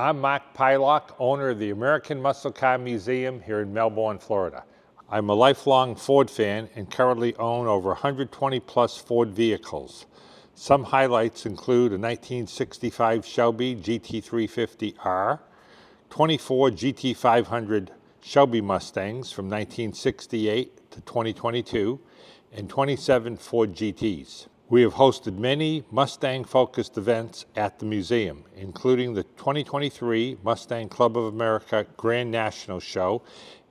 I'm Mark Pylock, owner of the American Muscle Car Museum here in Melbourne, Florida. I'm a lifelong Ford fan and currently own over 120 plus Ford vehicles. Some highlights include a 1965 Shelby GT350R, 24 GT500 Shelby Mustangs from 1968 to 2022, and 27 Ford GTs. We have hosted many Mustang-focused events at the museum, including the 2023 Mustang Club of America Grand National Show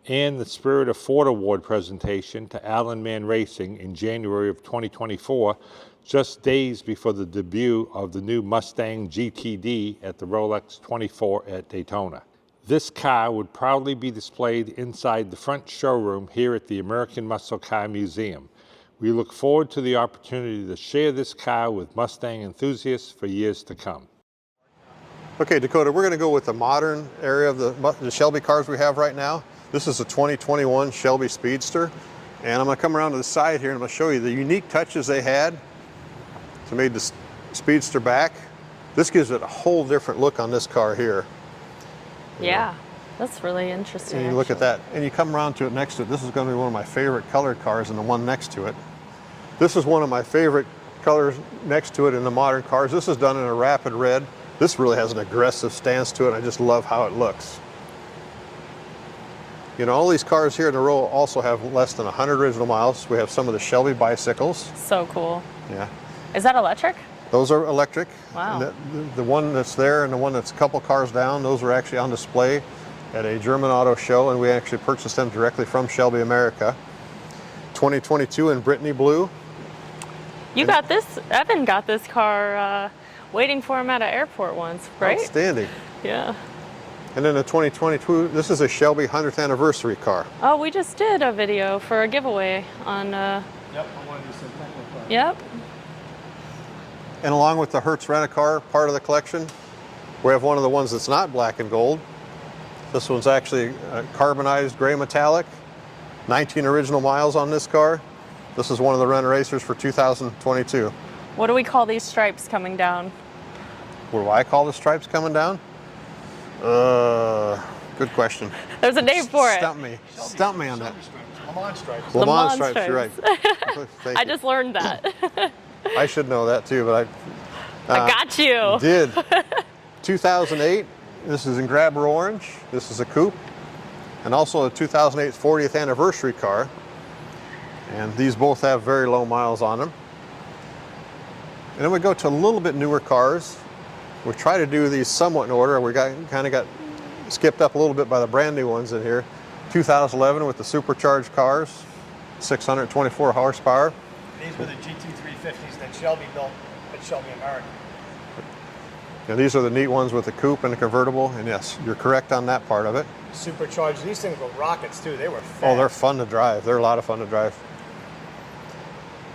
and the Spirit of Ford Award presentation to Allen Man Racing in January of 2024, just days before the debut of the new Mustang GTD at the Rolex 24 at Daytona. This car would proudly be displayed inside the front showroom here at the American Muscle Car Museum. We look forward to the opportunity to share this car with Mustang enthusiasts for years to come. Okay, Dakota, we're going to go with the modern area of the Shelby cars we have right now. This is a 2021 Shelby Speedster, and I'm going to come around to the side here and I'm going to show you the unique touches they had to make the Speedster back. This gives it a whole different look on this car here. Yeah, that's really interesting. And you look at that, and you come around to it next to it. This is going to be one of my favorite colored cars, and the one next to it. This is one of my favorite colors next to it in the modern cars. This is done in a rapid red. This really has an aggressive stance to it. I just love how it looks. You know, all these cars here in a row also have less than 100 original miles. We have some of the Shelby bicycles. So cool. Yeah. Is that electric? Those are electric. Wow. The one that's there and the one that's a couple cars down, those are actually on display at a German auto show, and we actually purchased them directly from Shelby America. 2022 in Brittany blue. You got this, Evan got this car waiting for him at an airport once, right? Outstanding. Yeah. And then the 2022, this is a Shelby 100th anniversary car. Oh, we just did a video for a giveaway on... Yep, I wanted to say thank you. Yep. And along with the Hertz Rent-A-Car part of the collection, we have one of the ones that's not black and gold. This one's actually a carbonized gray metallic. 19 original miles on this car. This is one of the Rent Racers for 2022. What do we call these stripes coming down? What do I call the stripes coming down? Good question. There's a name for it. Stump me. Stump me on that. Le Mans stripes. Le Mans stripes, you're right. I just learned that. I should know that too, but I got you. Did. 2008, this is in Grabber Orange. This is a coupe. And also a 2008 40th anniversary car. And these both have very low miles on them. And then we go to a little bit newer cars. We try to do these somewhat in order. We kind of got skipped up a little bit by the brand new ones in here. 2011 with the supercharged cars, 624 horsepower. These were the GT350s that Shelby built at Shelby America. And these are the neat ones with the coupe and the convertible. And yes, you're correct on that part of it. Supercharged. These things were rockets too. They were fast. Oh, they're fun to drive. They're a lot of fun to drive.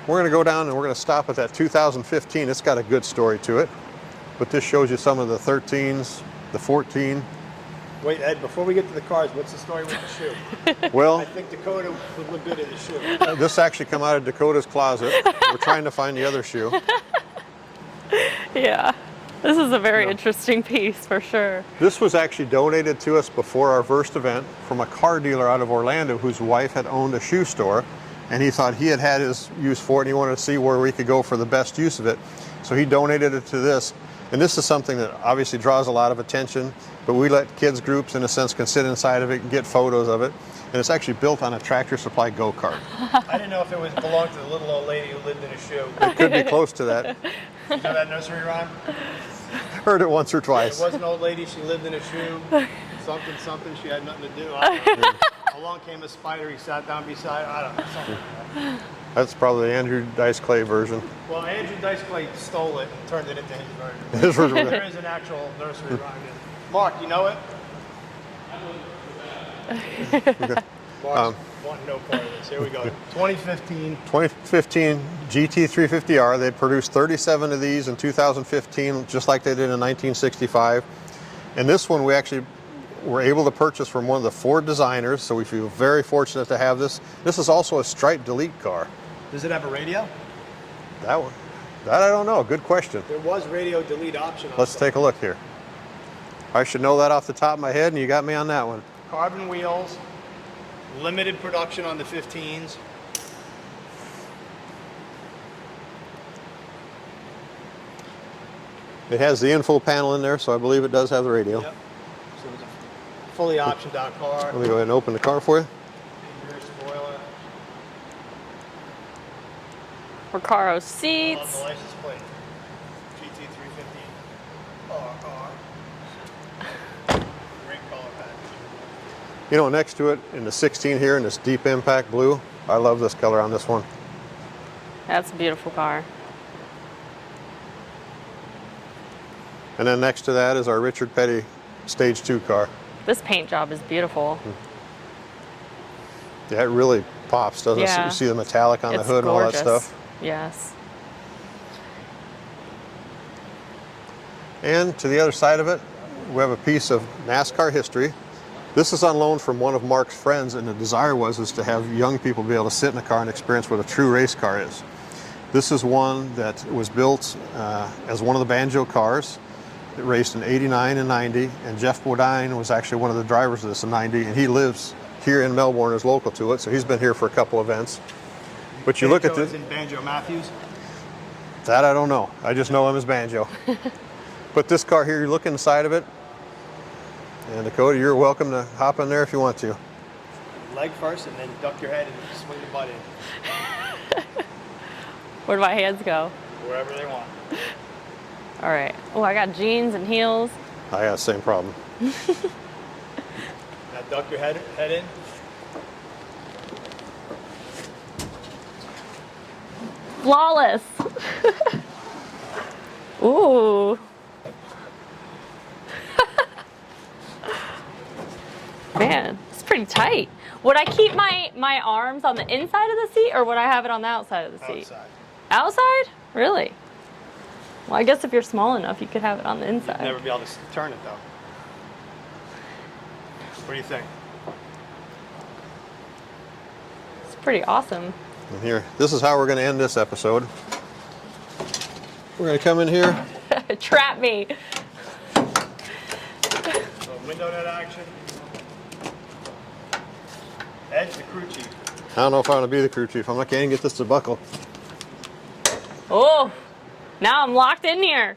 We're going to go down and we're going to stop at that 2015. It's got a good story to it. But this shows you some of the 13s, the 14. Wait, Ed, before we get to the cars, what's the story with the shoe? Well, I think Dakota would look good in the shoe. This actually come out of Dakota's closet. We're trying to find the other shoe. Yeah. This is a very interesting piece for sure. This was actually donated to us before our first event from a car dealer out of Orlando whose wife had owned a shoe store, and he thought he had his use for it and he wanted to see where we could go for the best use of it. So he donated it to this. And this is something that obviously draws a lot of attention, but we let kids groups, in a sense, can sit inside of it and get photos of it. And it's actually built on a Tractor Supply go-kart. I didn't know if it belonged to the little old lady who lived in a shoe. It could be close to that. You know that nursery rhyme? Heard it once or twice. It was an old lady, she lived in a shoe, something, something, she had nothing to do. I don't know. Along came a spider, he sat down beside her, I don't know, something like that. That's probably the Andrew Dice Clay version. Well, Andrew Dice Clay stole it and turned it into his version. His version. There is an actual nursery rhyme in it. Mark, you know it? Mark's wanting no part of this. Here we go. 2015. 2015 GT350R. They produced 37 of these in 2015, just like they did in 1965. And this one we actually were able to purchase from one of the Ford designers, so we feel very fortunate to have this. This is also a stripe delete car. Does it have a radio? That one, that I don't know. Good question. There was radio delete option on Let's take a look here. I should know that off the top of my head, and you got me on that one. Carbon wheels, limited production on the 15s. It has the info panel in there, so I believe it does have the radio. Yep. So it's a fully optioned out car. Let me go ahead and open the car for you. Rear spoiler. Recaro On the seats. license plate. GT350R. Great color package. You know, next to it in the 16 here in this deep impact blue, I love this color on this one. That's a beautiful car. And then next to that is our Richard Petty Stage 2 car. This paint job is beautiful. Yeah, it really pops, doesn't it? Yeah. You see the metallic on the It's hood gorgeous. and all that stuff. Yes. And to the other side of it, we have a piece of NASCAR history. This is on loan from one of Mark's friends, and the desire was to have young people be able to sit in a car and experience what a true race car is. This is one that was built as one of the banjo cars. It raced in 89 and 90, and Geoff Bodine was actually one of the drivers of this in 90, and he lives here in Melbourne, is local to it, so he's been here for a couple events. But you look at Banjo is this, in Banjo Matthews. that I don't know. I just know him as Banjo. But this car here, you look inside of it, and Dakota, you're welcome to hop in there if you want to. Leg first, and then duck your head and swing the butt in. Where do my hands go? Wherever they want. All right. Oh, I got jeans and heels. I got the same problem. Now duck your head in. Flawless. Ooh. Man, it's pretty tight. Would I keep my arms on the inside of the seat, or would I have it on the outside of the seat? Outside. Outside? Really? Well, I guess if you're small enough, you could have it on the inside. Never be able to turn it though. What do you think? It's pretty awesome. And here, this is how we're going to end this episode. We're going to come in here. Trap me. So window net action. Ed's the crew chief. I don't know if I want to be the crew chief. I'm not going to get this to buckle. Oh, now I'm locked in here.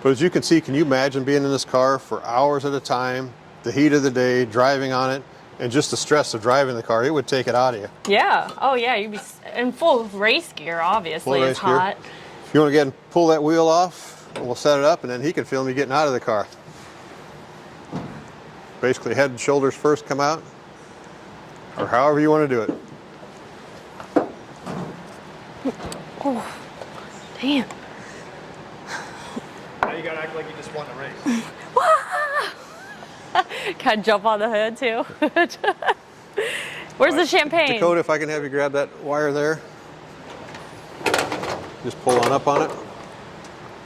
But as you can see, can you imagine being in this car for hours at a time, the heat of the day, driving on it, and just the stress of driving the car? It would take it out of you. Yeah. Oh, yeah. You'd be in full race gear, obviously. Full It's race gear. hot. If you want to get and pull that wheel off, we'll set it up, and then he can film you getting out of the car. Basically, head and shoulders first come out, or however you want to do it. Oh, damn. Now you gotta act like you just won the race. Can I jump on the hood, too? Where's the champagne? Dakota, if I can have you grab that wire there. Just pull on up on it.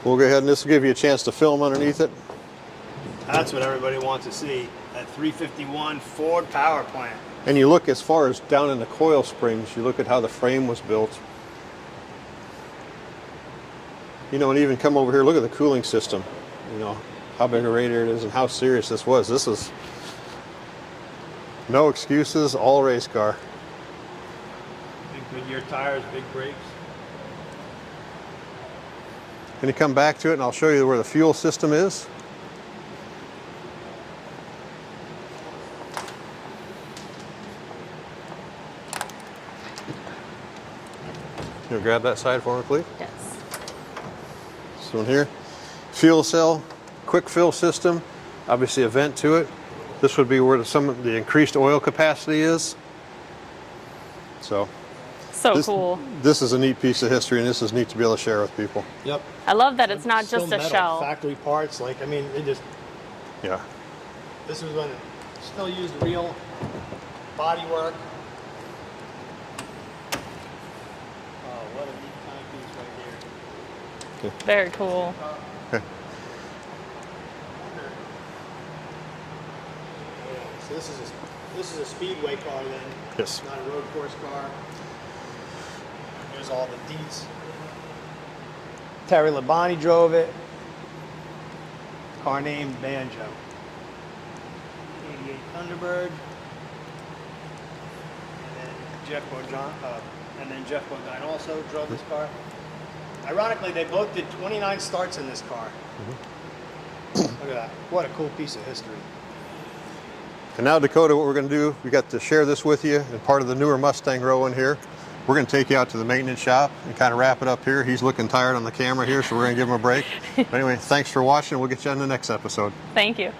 We'll go ahead and this will give you a chance to film underneath it. That's what everybody wants to see. That 351 Ford power plant. And you look as far as down in the coil springs, you look at how the frame was built. You know, and even come over here, look at the cooling system. You know, how big a radiator it is and how serious this was. This is no excuses, all race car. Big Goodyear tires, big brakes. And you come back to it and I'll show you where the fuel system is. You'll grab that side for me, please. Yes. This one here, fuel cell, quick fill system, obviously a vent to it. This would be where some of the increased oil capacity is. So So cool. This is a neat piece of history, and this is neat to be able to share with people. Yep. I love that it's not Still just a metal, shell. Factory parts, like, I mean, they just, Yeah. this was when it still used real body work. Oh, what a neat timepiece right here. Very cool. Okay. Yeah, so this is a speedway car then. Yes. Not a road course car. There's all the deets. Terry Labonte drove it. Car named Banjo. 88 Thunderbird. And then Geoff Bodine also drove this car. Ironically, they both did 29 starts in this car. Look at that. What a cool piece of history. And now, Dakota, what we're going to do, we got to share this with you and part of the newer Mustang row in here. We're going to take you out to the maintenance shop and kind of wrap it up here. He's looking tired on the camera here, so we're going to give him a break. But anyway, thanks for watching. We'll get you on the next episode. Thank you.